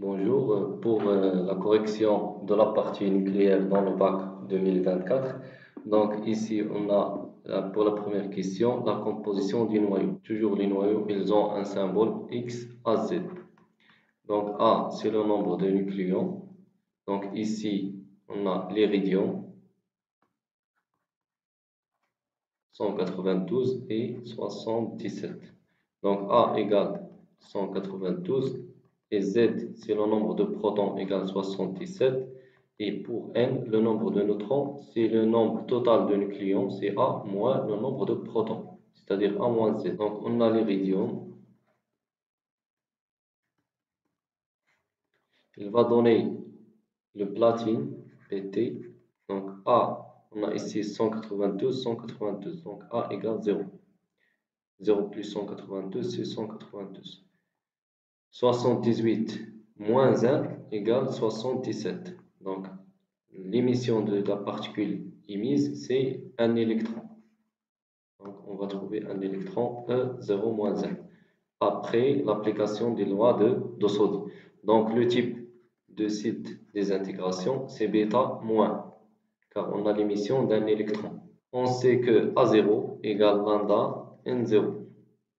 Bonjour, pour la correction de la partie nucléaire dans le bac 2024. Donc ici, on a pour la première question la composition du noyau. Toujours les noyaux, ils ont un symbole X, A, Z. Donc A, c'est le nombre de nucléons. Donc ici, on a l'iridium, 192 et 77. Donc A égale 192 et Z, c'est le nombre de protons égale 77. Et pour N, le nombre de neutrons, c'est le nombre total de nucléons, c'est A moins le nombre de protons, c'est-à-dire A moins Z. Donc on a l'iridium, il va donner le platine, PT. Donc A, on a ici 192, 192. Donc A égale 0. 0 plus 192, c'est 192. 78 moins 1 égale 77. Donc, l'émission de la particule émise, c'est un électron. Donc, on va trouver un électron E0 moins 1 après l'application des lois de Dosodi. Donc, le type de site des intégrations, c'est bêta moins, car on a l'émission d'un électron. On sait que A0 égale lambda N0.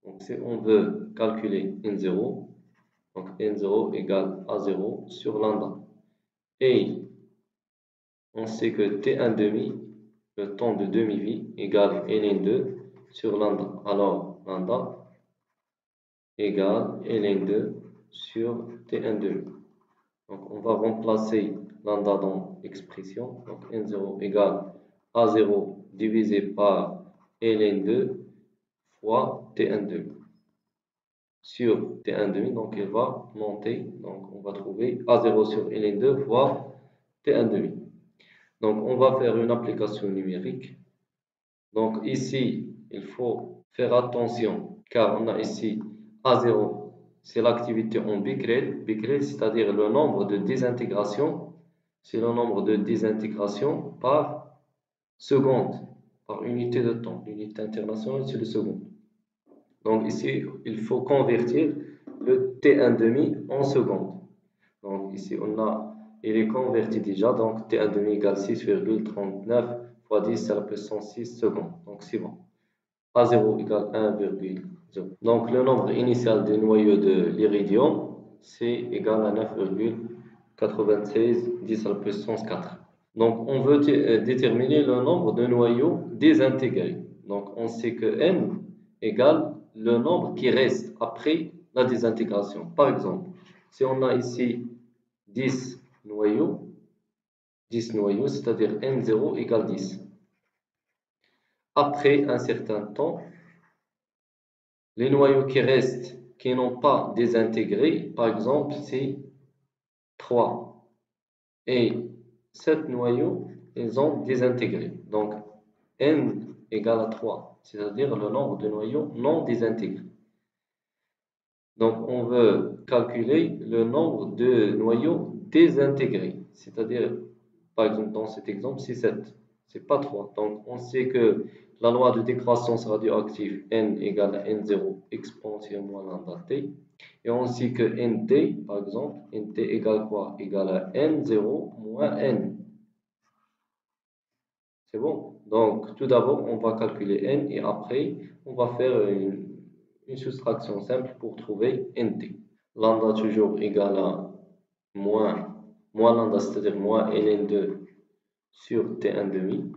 Donc, si on veut calculer N0, donc N0 égale A0 sur lambda. Et on sait que T1 demi, le temps de demi-vie, égale Ln2 sur lambda. Alors, lambda égale Ln2 sur T1 demi. Donc, on va remplacer lambda dans l'expression. Donc, N0 égale A0 divisé par Ln2 fois T1 demi. Sur T1 demi, donc il va monter, donc on va trouver A0 sur Ln2 fois T1 demi. Donc on va faire une application numérique. Donc ici, il faut faire attention car on a ici A0, c'est l'activité en Becquerel, c'est-à-dire le nombre de désintégrations, c'est le nombre de désintégrations par seconde, par unité de temps. L'unité internationale, c'est le seconde. Donc ici, il faut convertir le T1 demi en secondes. Donc ici, il est converti déjà. Donc T1 demi égale 6,39 fois 10 à la puissance 6 secondes. Donc c'est bon. A0 égale 1,0. Donc le nombre initial des noyaux de l'iridium, c'est égal à 9,96 10 à la puissance 4. Donc on veut déterminer le nombre de noyaux désintégrés. Donc on sait que N égale le nombre qui reste après la désintégration. Par exemple, si on a ici 10 noyaux, c'est-à-dire N0 égale 10. Après un certain temps, les noyaux qui restent, qui n'ont pas désintégré, par exemple, c'est 3. Et 7 noyaux, ils ont désintégré. Donc, N égale à 3, c'est-à-dire le nombre de noyaux non désintégrés. Donc, on veut calculer le nombre de noyaux désintégrés. C'est-à-dire, par exemple, dans cet exemple, c'est 7. C'est pas 3. Donc, on sait que la loi de décroissance radioactive N égale à N0 exponentielle moins lambda T. Et on sait que NT, par exemple, NT égale quoi? Égale à N0 moins N. C'est bon. Donc, tout d'abord, on va calculer N et après, on va faire une soustraction simple pour trouver NT. Lambda toujours égal à moins lambda, c'est-à-dire moins ln2 sur T1 demi,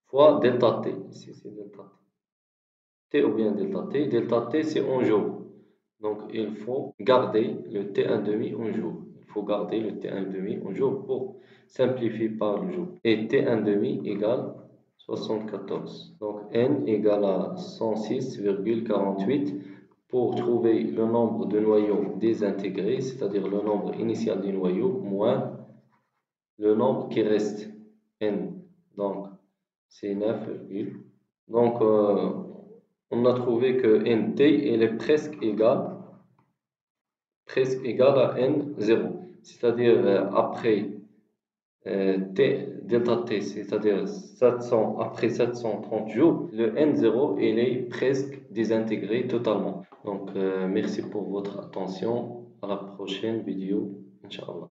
fois delta T. Ici, c'est delta T. T ou bien delta T. Delta T, c'est en jour. Donc, il faut garder le T1 demi en jour. Il faut garder le T1 demi en jour pour simplifier par le jour. Et T1 demi égale 74. Donc, N égale à 106,48 pour trouver le nombre de noyaux désintégrés, c'est-à-dire le nombre initial des noyaux, moins le nombre qui reste, N. Donc, c'est 9, donc, on a trouvé que NT elle est presque égale à N0. C'est-à-dire après T, delta T, c'est-à-dire 700, après 730 jours, le N0 il est presque désintégré totalement. Donc, merci pour votre attention. À la prochaine vidéo, Inch'Allah.